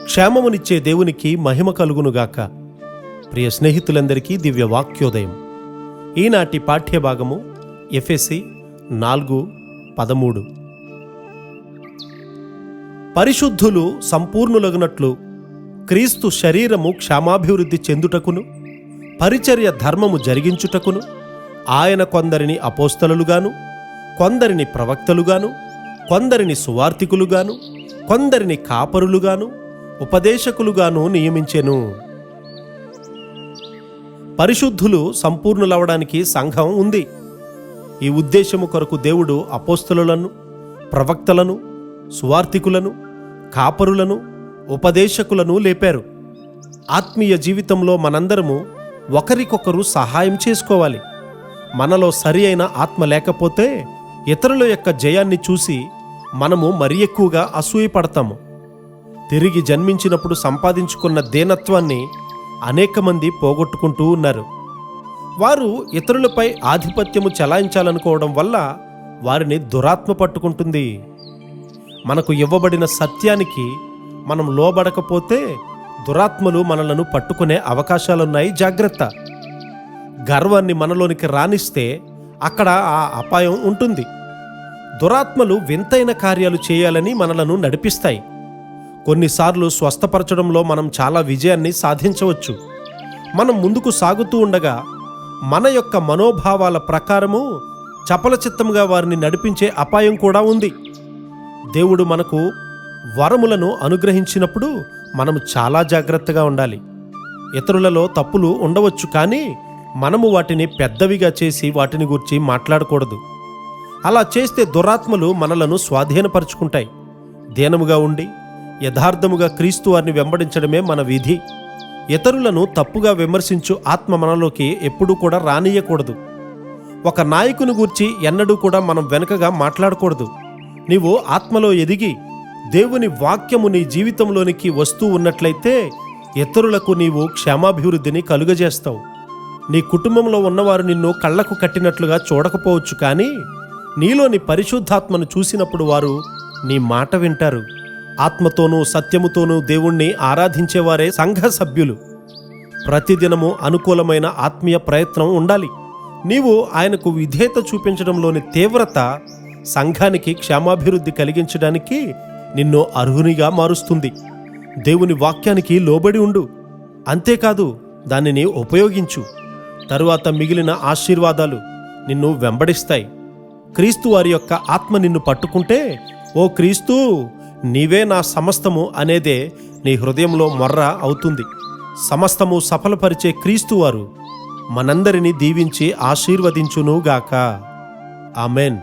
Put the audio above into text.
క్షేమమునిచ్చే దేవునికి మహిమ కలుగునుగాక. ప్రియ స్నేహితులందరికీ దివ్య వాక్యోదయం. ఈనాటి పాఠ్యభాగము ఎఫెసీ 4:13. పరిశుద్ధులు సంపూర్ణులగునట్లు క్రీస్తు శరీరము క్షేమాభివృద్ధి చెందుటకును పరిచర్య ధర్మము జరిగించుటకును ఆయన కొందరిని అపోస్తలులుగాను, కొందరిని ప్రవక్తలుగాను, కొందరిని సువార్తికులుగాను, కొందరిని కాపరులుగాను, ఉపదేశకులుగాను నియమించెను. పరిశుద్ధులు సంపూర్ణులవడానికి సంఘం ఉంది. ఈ ఉద్దేశము కొరకు దేవుడు అపోస్తలులను, ప్రవక్తలను, సువార్తికులను, కాపరులను, ఉపదేశకులను లేపారు. ఆత్మీయ జీవితంలో మనందరము ఒకరికొకరు సహాయం చేసుకోవాలి. మనలో సరి అయిన ఆత్మ లేకపోతే ఇతరుల యొక్క జయాన్ని చూసి మనము మరి ఎక్కువగా అసూయపడతాము. తిరిగి జన్మించినప్పుడు సంపాదించుకున్న దీనత్వాన్ని అనేక మంది పోగొట్టుకుంటూ ఉన్నారు. వారు ఇతరులపై ఆధిపత్యము చెలాయించాలనుకోవడం వల్ల వారిని దురాత్మ పట్టుకుంటుంది. మనకు ఇవ్వబడిన సత్యానికి మనం లోబడకపోతే దురాత్మలు మనలను పట్టుకునే అవకాశాలున్నాయి. జాగ్రత్త. గర్వాన్ని మనలోనికి రానిస్తే అక్కడ ఆ అపాయం ఉంటుంది. దురాత్మలు వింతైన కార్యాలు చేయాలని మనలను నడిపిస్తాయి. కొన్నిసార్లు స్వస్థపరచడంలో మనం చాలా విజయాన్ని సాధించవచ్చు. మనం ముందుకు సాగుతూ ఉండగా మన యొక్క మనోభావాల ప్రకారము చపలచిత్తంగా వారిని నడిపించే అపాయం కూడా ఉంది. దేవుడు మనకు వరములను అనుగ్రహించినప్పుడు మనము చాలా జాగ్రత్తగా ఉండాలి. ఇతరులలో తప్పులు ఉండవచ్చు, కానీ మనము వాటిని పెద్దవిగా చేసి వాటిని గురించి మాట్లాడకూడదు. అలా చేస్తే దురాత్మలు మనలను స్వాధీనపరుచుకుంటాయి. దీనముగా ఉండి యథార్థముగా క్రీస్తు వారిని వెంబడించడమే మన విధి. ఇతరులను తప్పుగా విమర్శించు ఆత్మ మనలోకి ఎప్పుడూ కూడా రానియకూడదు. ఒక నాయకుని గూర్చి ఎన్నడూ కూడా మనం వెనుకగా మాట్లాడకూడదు. నీవు ఆత్మలో ఎదిగి దేవుని వాక్యము నీ జీవితంలోనికి వస్తూ ఉన్నట్లయితే ఇతరులకు నీవు క్షేమాభివృద్ధిని కలుగజేస్తావు. నీ కుటుంబంలో ఉన్నవారు నిన్ను కళ్లకు కట్టినట్లుగా చూడకపోవచ్చు, కానీ నీలోని పరిశుద్ధాత్మను చూసినప్పుడు వారు నీ మాట వింటారు. ఆత్మతోనూ సత్యముతోనూ దేవుణ్ణి ఆరాధించేవారే సంఘ సభ్యులు. ప్రతిదినము అనుకూలమైన ఆత్మీయ ప్రయత్నం ఉండాలి. నీవు ఆయనకు విధేయత చూపించడంలోని తీవ్రత సంఘానికి క్షేమాభివృద్ధి కలిగించడానికి నిన్ను అర్హునిగా మారుస్తుంది. దేవుని వాక్యానికి లోబడి ఉండు. అంతేకాదు, దానిని ఉపయోగించు. తరువాత మిగిలిన ఆశీర్వాదాలు నిన్ను వెంబడిస్తాయి. క్రీస్తు వారి యొక్క ఆత్మ నిన్ను పట్టుకుంటే, ఓ క్రీస్తు, నీవే నా సమస్తము అనేదే నీ హృదయంలో మొర్ర అవుతుంది. సమస్తము సఫలపరిచే క్రీస్తు వారు మనందరినీ దీవించి ఆశీర్వదించునుగాక. ఆమెన్.